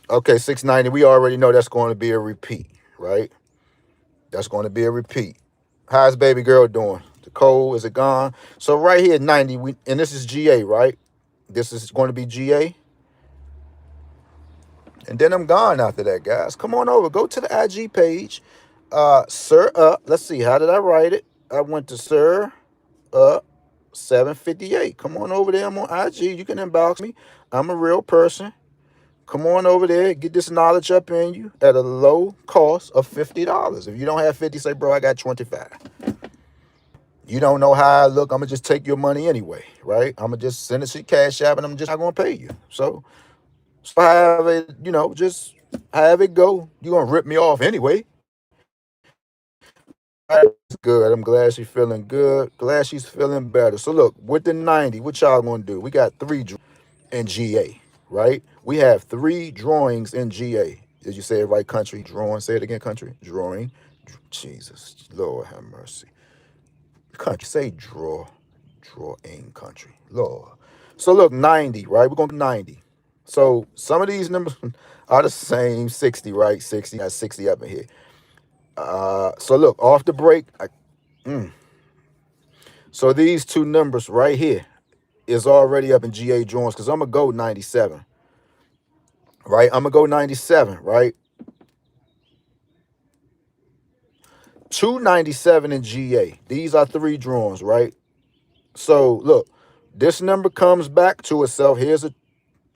Okay, 690. We already know that's going to be a repeat, right? That's going to be a repeat. How's baby girl doing? The cold, is it gone? So right here, 90, and this is GA, right? This is going to be GA. And then I'm gone after that, guys. Come on over. Go to the IG page. Sir let's see. How did I write it? I went to Sir 758. Come on over there. I'm on IG. You can inbox me. I'm a real person. Come on over there. Get this knowledge up in you at a low cost of $50. If you don't have 50, say, bro, I got 25. You don't know how I look. I'm going to just take your money anyway, right? I'm going to just send it to your Cash App, and I'm just not going to pay you. So have it, just have it go. You're going to rip me off anyway. That's good. I'm glad she's feeling good. Glad she's feeling better. So look, with the 90, what y'all going to do? We got 3 in GA, right? We have 3 drawings in GA. Did you say it right, country? Drawing. Say it again, country. Drawing. Jesus. Lord have mercy. Country. Say draw. Drawing, country. Lord. So look, 90, right? We're going to 90. So some of these numbers are the same. 60, right? 60. Got 60 up in here. So look, off the break. So these 2 numbers right here is already up in GA drawings because I'm going to go 97. Right? I'm going to go 97, right? 297 in GA. These are 3 drawings, right? So look, this number comes back to itself. Here's a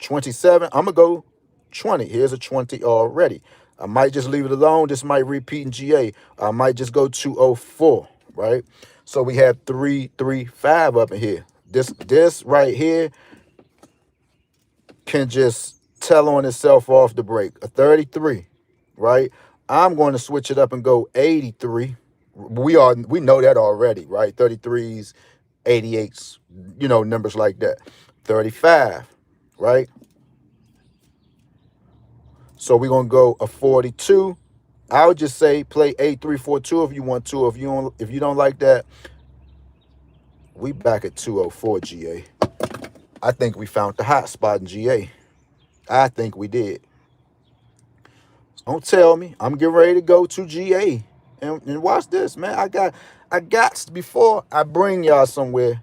27. I'm going to go 20. Here's a 20 already. I might just leave it alone. This might repeat in GA. I might just go 204, right? So we have 335 up in here. This right here can just tell on itself off the break. A 33, right? I'm going to switch it up and go 83. We know that already, right? 33s, 88s, numbers like that. 35, right? So we're going to go a 42. I would just say play 8342 if you want to. If you don't like that, we back at 204 GA. I think we found the hot spot in GA. I think we did. Don't tell me. I'm getting ready to go to GA. And watch this, man. I got before I bring y'all somewhere.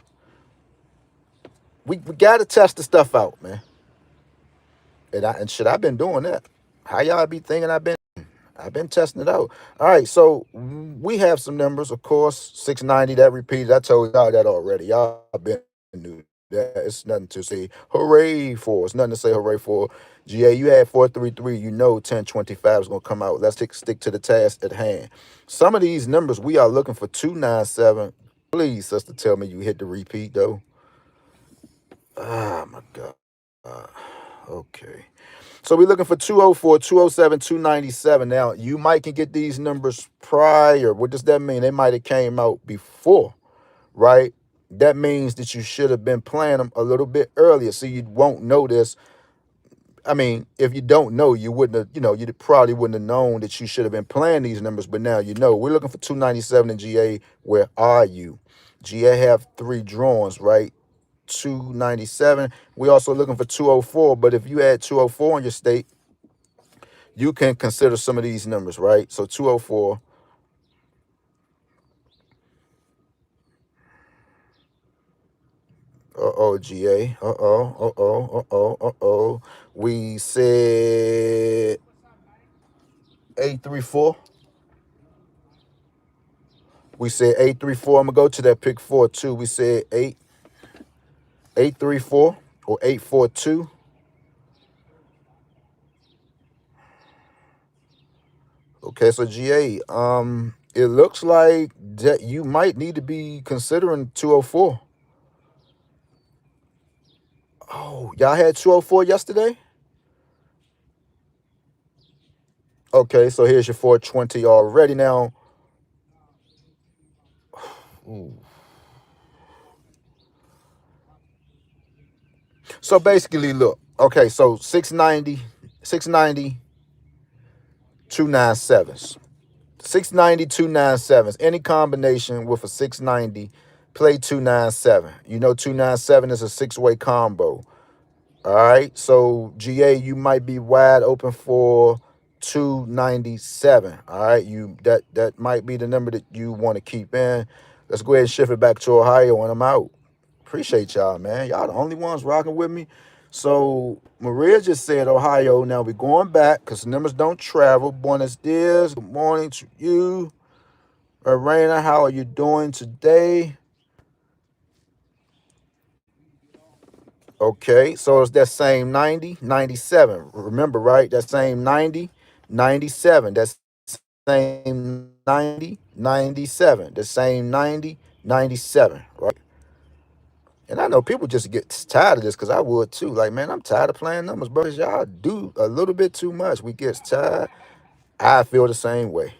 We got to test the stuff out, man. I've been doing that. How y'all be thinking I've been testing it out. All right, so we have some numbers, of course. 690, that repeated. I told y'all that already. Y'all been new. It's nothing to say hooray for. It's nothing to say hooray for. GA, you had 433. 1025 is going to come out. Let's stick to the task at hand. Some of these numbers, we are looking for 297. Please, sister, tell me you hit the repeat, though. Oh, my God. Okay. So we're looking for 204, 207, 297. Now, you might can get these numbers prior. What does that mean? They might have came out before, right? That means that you should have been playing them a little bit earlier, so you won't know this. I mean, if you don't know, you wouldn't have, you probably wouldn't have known that you should have been playing these numbers, but now you know. We're looking for 297 in GA. Where are you? GA have 3 drawings, right? 297. We're also looking for 204, but if you add 204 in your state, you can consider some of these numbers, right? So 204. GA. We said 834. We said 834. I'm gonna go to that pick 4 too. We said 834 or 842. Okay, so GA, it looks like that you might need to be considering 204. Oh, y'all had 204 yesterday? Okay, so here's your 420 already now. Ooh. So basically, look, Okay, so 690, 690, 297s. 690, 297s. Any combination with a 690, play 297. You know 297 is a six-way combo. All right. So GA, you might be wide open for 297. All right. That might be the number that you want to keep in. Let's go ahead and shift it back to Ohio and I'm out. Appreciate y'all, man. Y'all the only ones rocking with me. So Maria just said Ohio. Now we're going back because numbers don't travel. Buenos dias. Good morning to you. Arena, how are you doing today? Okay, so it's that same 90, 97. Remember, right? That same 90, 97. That same 90, 97. The same 90, 97, right? And I know people just get tired of this because I would too. Like, man, I'm tired of playing numbers, bro. Y'all do a little bit too much. We get tired. I feel the same way.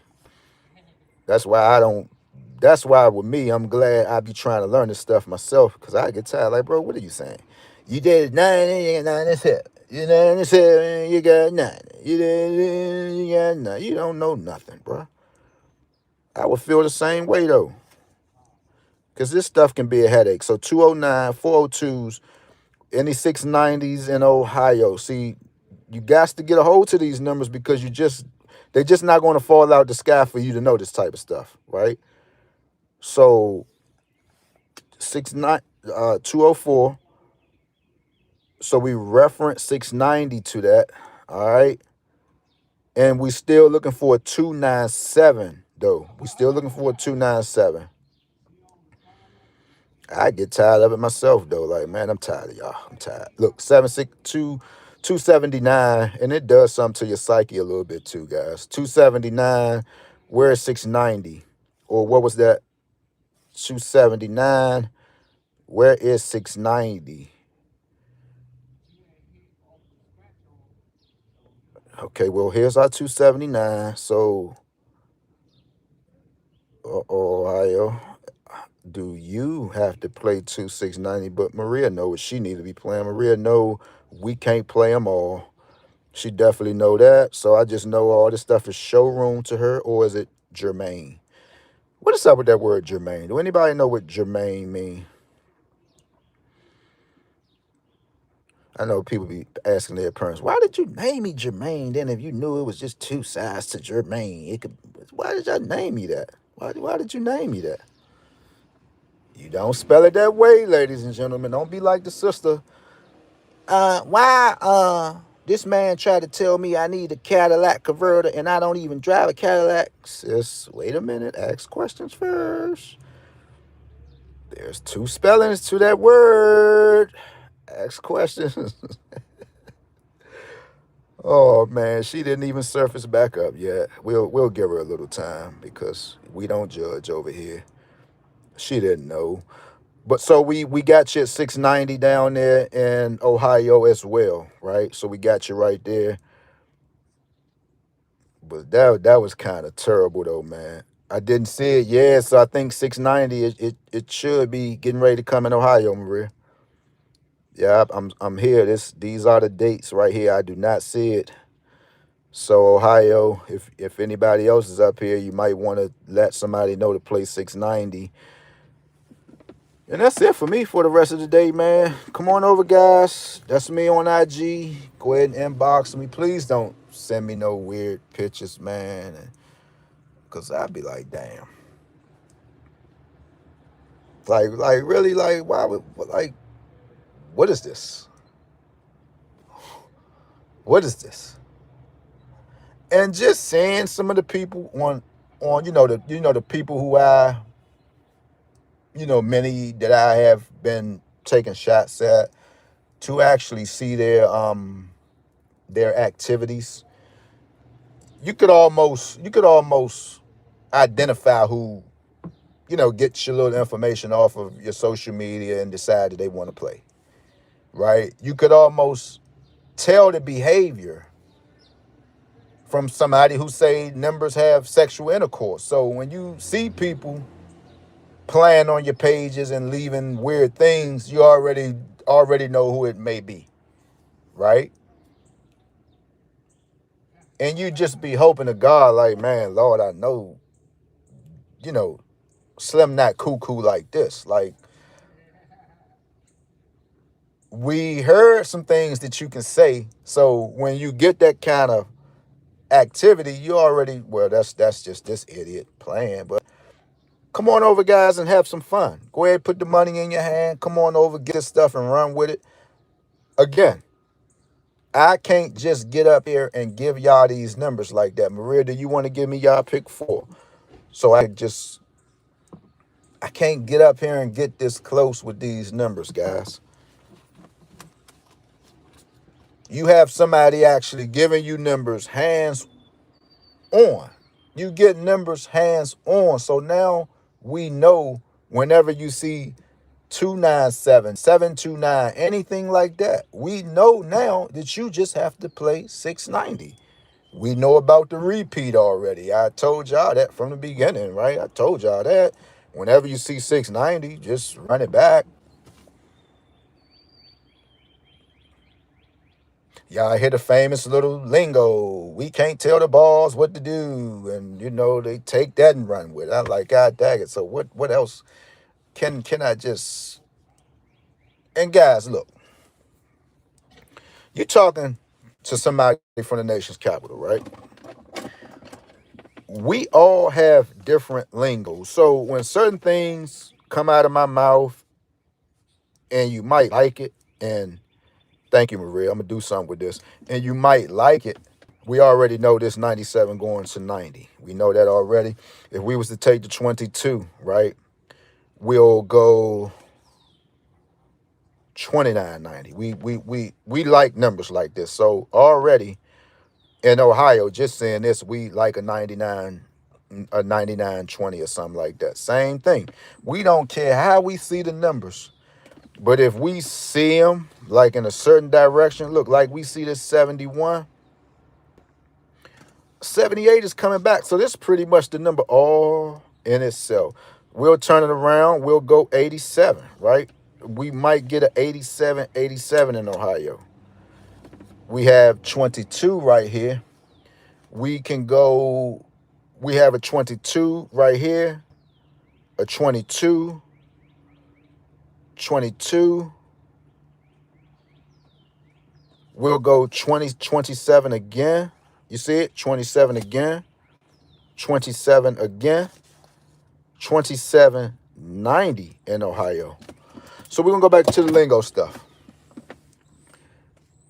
That's why I don't. That's why with me, I'm glad I be trying to learn this stuff myself because I get tired. Like, bro, what are you saying? You did 90, you got 97. You 97, you got 90. You did, you got 90. You don't know nothing, bro. I would feel the same way though, because this stuff can be a headache. So 209, 402s, any 690s in Ohio. See, you got to get a hold to these numbers because they're just not going to fall out the sky for you to know this type of stuff, right? So 204. So we reference 690 to that. All right. And we still looking for a 297, though. We still looking for a 297. I get tired of it myself, though. Like, man, I'm tired of y'all. I'm tired. Look, 762, 279, and it does something to your psyche a little bit too, guys. 279, where's 690? Or what was that? 279, where is 690? Okay, well, here's our 279. So, Ohio, do you have to play 2690? But Maria know what she need to be playing. Maria know we can't play them all. She definitely know that. So I just know all this stuff is showroom to her, or is it germane? What is up with that word germane? Do anybody know what germane mean? I know people be asking their parents, why did you name me Jermaine? Then if you knew it was just two sides to Jermaine, it could. Why did y'all name me that? Why did you name me that? You don't spell it that way, ladies and gentlemen. Don't be like the sister. Why this man tried to tell me I need a Cadillac converter and I don't even drive a Cadillac? Sis, wait a minute. Ask questions first. There's two spellings to that word. Ask questions. Oh man, she didn't even surface back up yet. We'll give her a little time because we don't judge over here. She didn't know. But so we got you at 690 down there in Ohio as well, right? So we got you right there. But that was kind of terrible though, man. I didn't see it. Yeah, so I think 690 it should be getting ready to come in Ohio, Maria. Yeah, I'm here. These are the dates right here. I do not see it. So Ohio, if anybody else is up here, you might want to let somebody know to play 690. And that's it for me for the rest of the day, man. Come on over, guys. That's me on IG. Go ahead and inbox me. Please don't send me no weird pictures, man. Because I'd be like, damn. Like really, like, why would, like, what is this? What is this? And just seeing some of the people on the people who many that I have been taking shots at to actually see their activities. You could almost identify who, gets your little information off of your social media and decide that they want to play. Right? You could almost tell the behavior from somebody who say numbers have sexual intercourse. So when you see people playing on your pages and leaving weird things, you already know who it may be. right? And you just be hoping to God, like, man, Lord, I know, you know, Slim not cuckoo like this. Like, we heard some things that you can say. So when you get that kind of activity, you already, well, that's just this idiot playing. But come on over, guys, and have some fun. Go ahead, put the money in your hand. Come on over, get this stuff and run with it. Again, I can't just get up here and give y'all these numbers like that. Maria, do you want to give me y'all pick 4? So I can't get up here and get this close with these numbers, guys. You have somebody actually giving you numbers hands on. You get numbers hands on. So now we know whenever you see 297, 729, anything like that, we know now that you just have to play 690. We know about the repeat already. I told y'all that from the beginning, right? I told y'all that. Whenever you see 690, just run it back. Y'all hear the famous little lingo. We can't tell the balls what to do. And, they take that and run with it. I'm like, God dang it. So what else can I just... And guys, look, you're talking to somebody from the nation's capital, right? We all have different lingo. So when certain things come out of my mouth and you might like it, and thank you, Maria, I'm going to do something with this, and you might like it, we already know this 97 going to 90. We know that already. If we was to take the 22, right, we'll go 29.90. We like numbers like this. So already in Ohio, just saying this, we like a 99, a 99.20 or something like that. Same thing. We don't care how we see the numbers, but if we see them like in a certain direction, look, like we see this 71, 78 is coming back. So this is pretty much the number all in itself. We'll turn it around. We'll go 87, right? We might get an 87, 87 in Ohio. We have 22 right here. We can go, we have a 22 right here, a 22, 22. We'll go 20, 27 again. You see it? 27 again, 27 again, 27.90 in Ohio. So we're going to go back to the lingo stuff.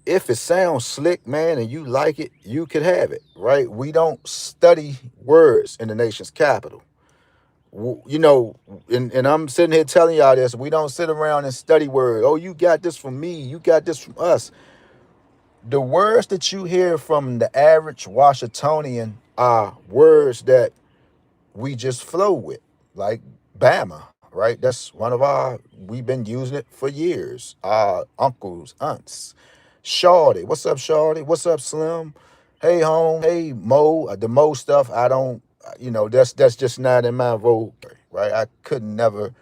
If it sounds slick, man, and you like it, you could have it, right? We don't study words in the nation's capital. And I'm sitting here telling y'all this. We don't sit around and study words. Oh, you got this from me. You got this from us. The words that you hear from the average Washingtonian are words that we just flow with, like Bama, right? That's one of we've been using it for years. Our uncles, aunts. Shawty, what's up, Shawty? What's up, Slim? Hey, home. Hey, Mo. The Mo stuff, I don't, that's just not in my vote, right? I could never.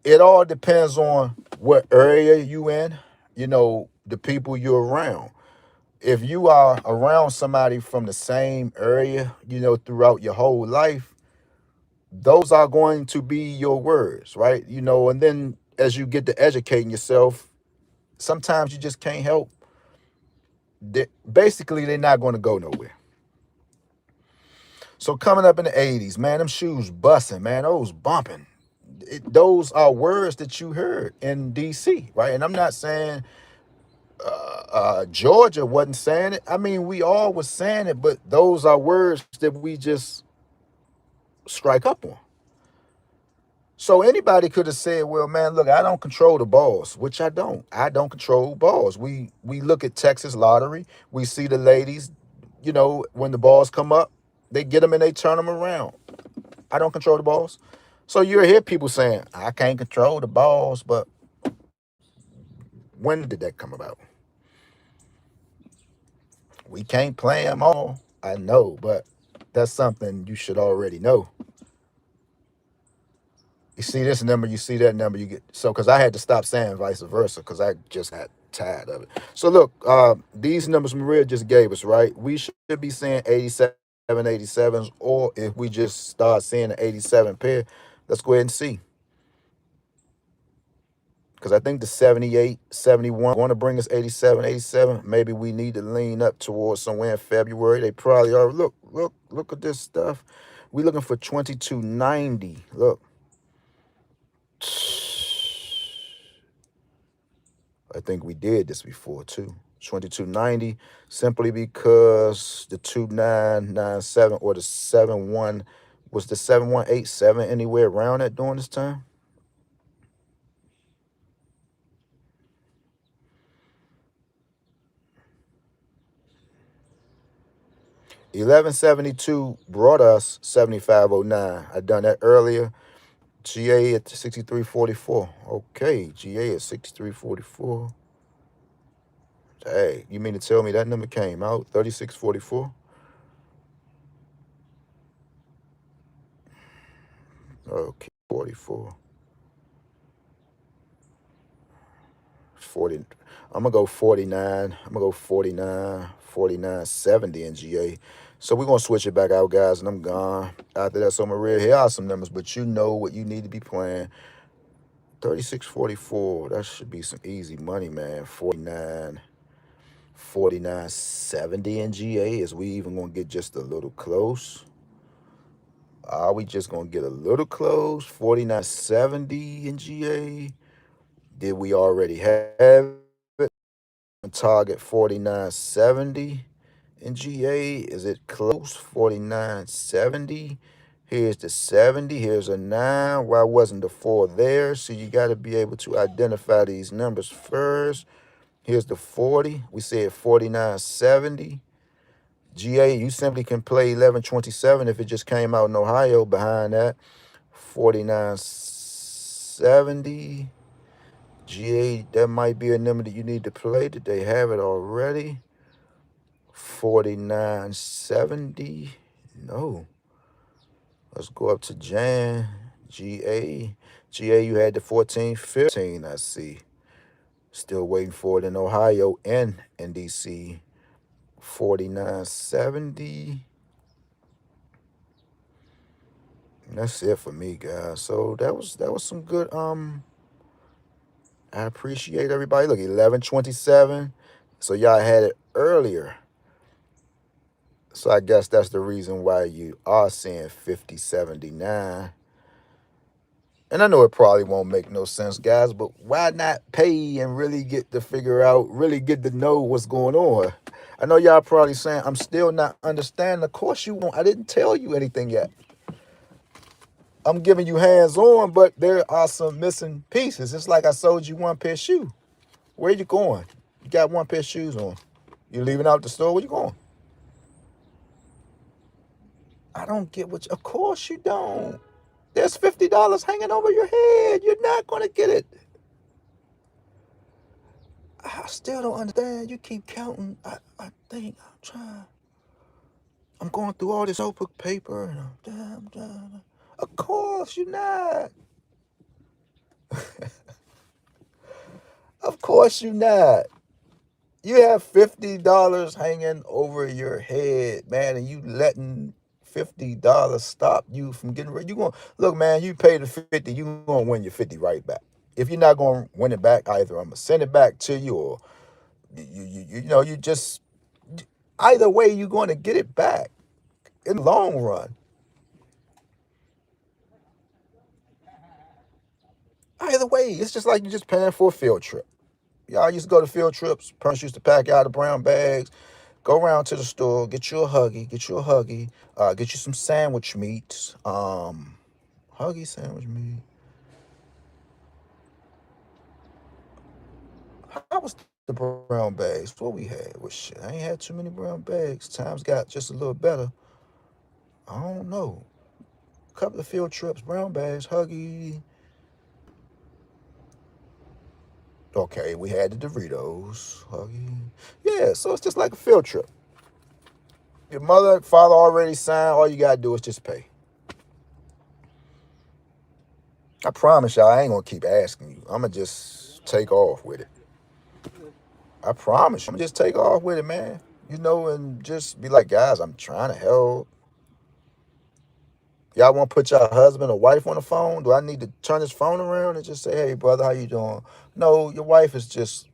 It all depends on what area you in, the people you're around. If you are around somebody from the same area, throughout your whole life, those are going to be your words, right? And then as you get to educating yourself, sometimes you just can't help. Basically, they're not going to go nowhere. So coming up in the 80s, man, them shoes busting, man, those bumping. Those are words that you heard in D.C., right? And I'm not saying Georgia wasn't saying it. I mean, we all was saying it, but those are words that we just strike up on. So anybody could have said, well, man, look, I don't control the balls, which I don't. I don't control balls. We look at Texas lottery. We see the ladies, when the balls come up, they get them and they turn them around. I don't control the balls. So you hear people saying, I can't control the balls, but when did that come about? We can't play them all. I know, but that's something you should already know. You see this number, you see that number, you get so because I had to stop saying vice versa because I just had Tired of it. So look, these numbers Maria just gave us, right? We should be seeing 87, 87s, or if we just start seeing the 87 pair, let's go ahead and see. Because I think the 78, 71 going to bring us 87, 87. Maybe we need to lean up towards somewhere in February. They probably are. Look at this stuff. We looking for 2290. Look. I think we did this before too. 2290, simply because the 2997 or the 71 was the 7187 anywhere around that during this time. 1172 brought us 7509. I done that earlier. GA at 6344. Okay, GA at 6344. Hey, you mean to tell me that number came out 3644? Okay, 44. 40. I'm gonna go 49. I'm gonna go 49, 49, 70 in GA. So we're gonna switch it back out, guys, and I'm gone. After that, so Maria, here are some numbers, but you know what you need to be playing. 3644. That should be some easy money, man. 49, 49, 70 in GA. Is we even gonna get just a little close? Are we just gonna get a little close? 49, 70 in GA. Did we already have it? Target 4970 in GA. Is it close? 4970. Here's the 70. Here's a 9. Why wasn't the 4 there? So you got to be able to identify these numbers first. Here's the 40. We said 4970. GA, you simply can play 1127 if it just came out in Ohio behind that. 4970. GA, that might be a number that you need to play. Did they have it already? 4970. No. Let's go up to Jan. GA. GA, you had the 1415, I see. Still waiting for it in Ohio and in DC. 4970. That's it for me, guys. So that was some good I appreciate everybody. Look, 1127. So y'all had it earlier. So I guess that's the reason why you are seeing 5079. And I know it probably won't make no sense, guys, but why not pay and really get to figure out, really get to know what's going on? I know y'all probably saying, I'm still not understanding. Of course you won't. I didn't tell you anything yet. I'm giving you hands-on, but there are some missing pieces. It's like I sold you one pair of shoes. Where you going? You got one pair of shoes on. You leaving out the store? Where you going? I don't get what of course you don't. There's $50 hanging over your head. You're not going to get it. I still don't understand. You keep counting. I think I'm trying. I'm going through all this notebook paper. And I'm trying. Of course you're not. Of course you're not. You have $50 hanging over your head, man, and you letting $50 stop you from getting ready. You going look, man, you pay the 50, you gonna win your 50 right back. If you're not gonna win it back, either I'm gonna send it back to you, or you know, you just either way you're gonna get it back in the long run. Either way, it's just like you're just paying for a field trip. Y'all used to go to field trips. Parents used to pack out the brown bags. Go around to the store, get you a Huggy, get you some sandwich meats. Huggy sandwich meat. How was the brown bags? What we had? Well, shit, I ain't had too many brown bags. Times got just a little better. I don't know. Couple of field trips, brown bags, Huggy. Okay, we had the Doritos, Huggy. Yeah, so it's just like a field trip. Your mother, father already signed. All you gotta do is just pay. I promise y'all, I ain't gonna keep asking you. I'm gonna just take off with it. I promise you, I'm just take off with it, man. You know, and just be like, guys, I'm trying to help. Y'all want to put your husband or wife on the phone? Do I need to turn his phone around and just say, hey, brother, how you doing? No, your wife is just,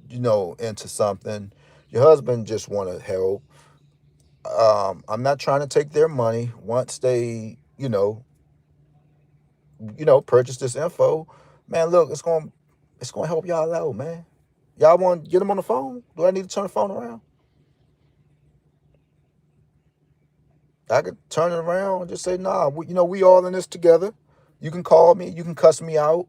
into something. Your husband just want to help. I'm not trying to take their money once they, purchase this info. Man, look, it's gonna help y'all out, man. Y'all want to get them on the phone? Do I need to turn the phone around? I could turn it around and just say, nah, we all in this together. You can call me, you can cuss me out,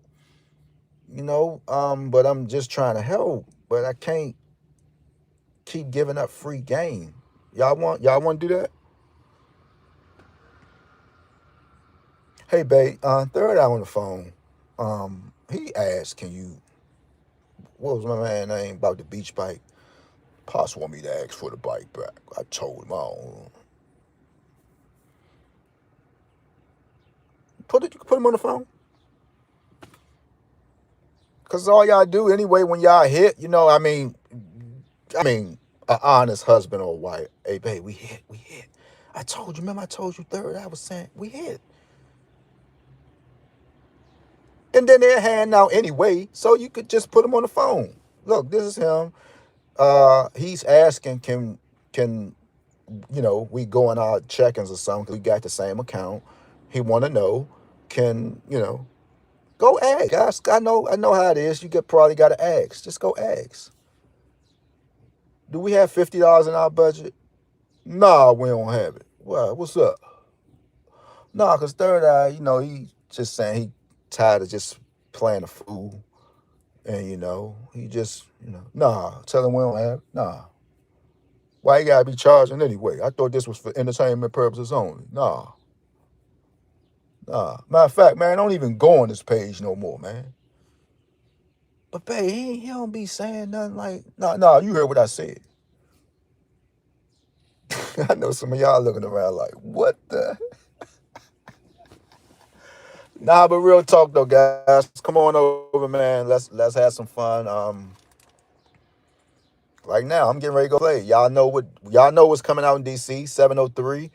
but I'm just trying to help. But I can't keep giving up free game. Y'all want to do that? Hey, babe, third out on the phone. He asked, what was my man name about the beach bike? Pops want me to ask for the bike back. I told him I don't. Put him on the phone. Cause all y'all do anyway when y'all hit, an honest husband or wife. Hey, babe, we hit. I told you, remember I told you third. I was saying we hit. And then they're hand out anyway, so you could just put him on the phone. Look, this is him. He's asking, can we go in our check-ins or something? 'Cause we got the same account. He want to know, can go ask. I know how it is. You probably got to ask. Just go ask. Do we have $50 in our budget? Nah, we don't have it. Well, what's up? Nah, cause third eye, he just saying he tired of just playing a fool, and he just, nah. Tell him we don't have it. Nah. Why you gotta be charging anyway? I thought this was for entertainment purposes only. Nah. Matter of fact, man, don't even go on this page no more, man. But babe, he don't be saying nothing like, nah. You heard what I said. I know some of y'all looking around like, what the? Nah, but real talk though, guys. Come on over, man. Let's have some fun. Right now, I'm getting ready to go play. Y'all know what's coming out in DC, 703.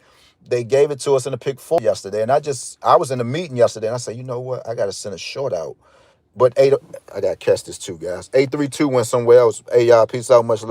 They gave it to us in the pick 4 yesterday. And I was in a meeting yesterday and I said, you know what? I gotta send a short out. But I gotta catch this too, guys. 832 went somewhere else. Hey, y'all, peace out, much love.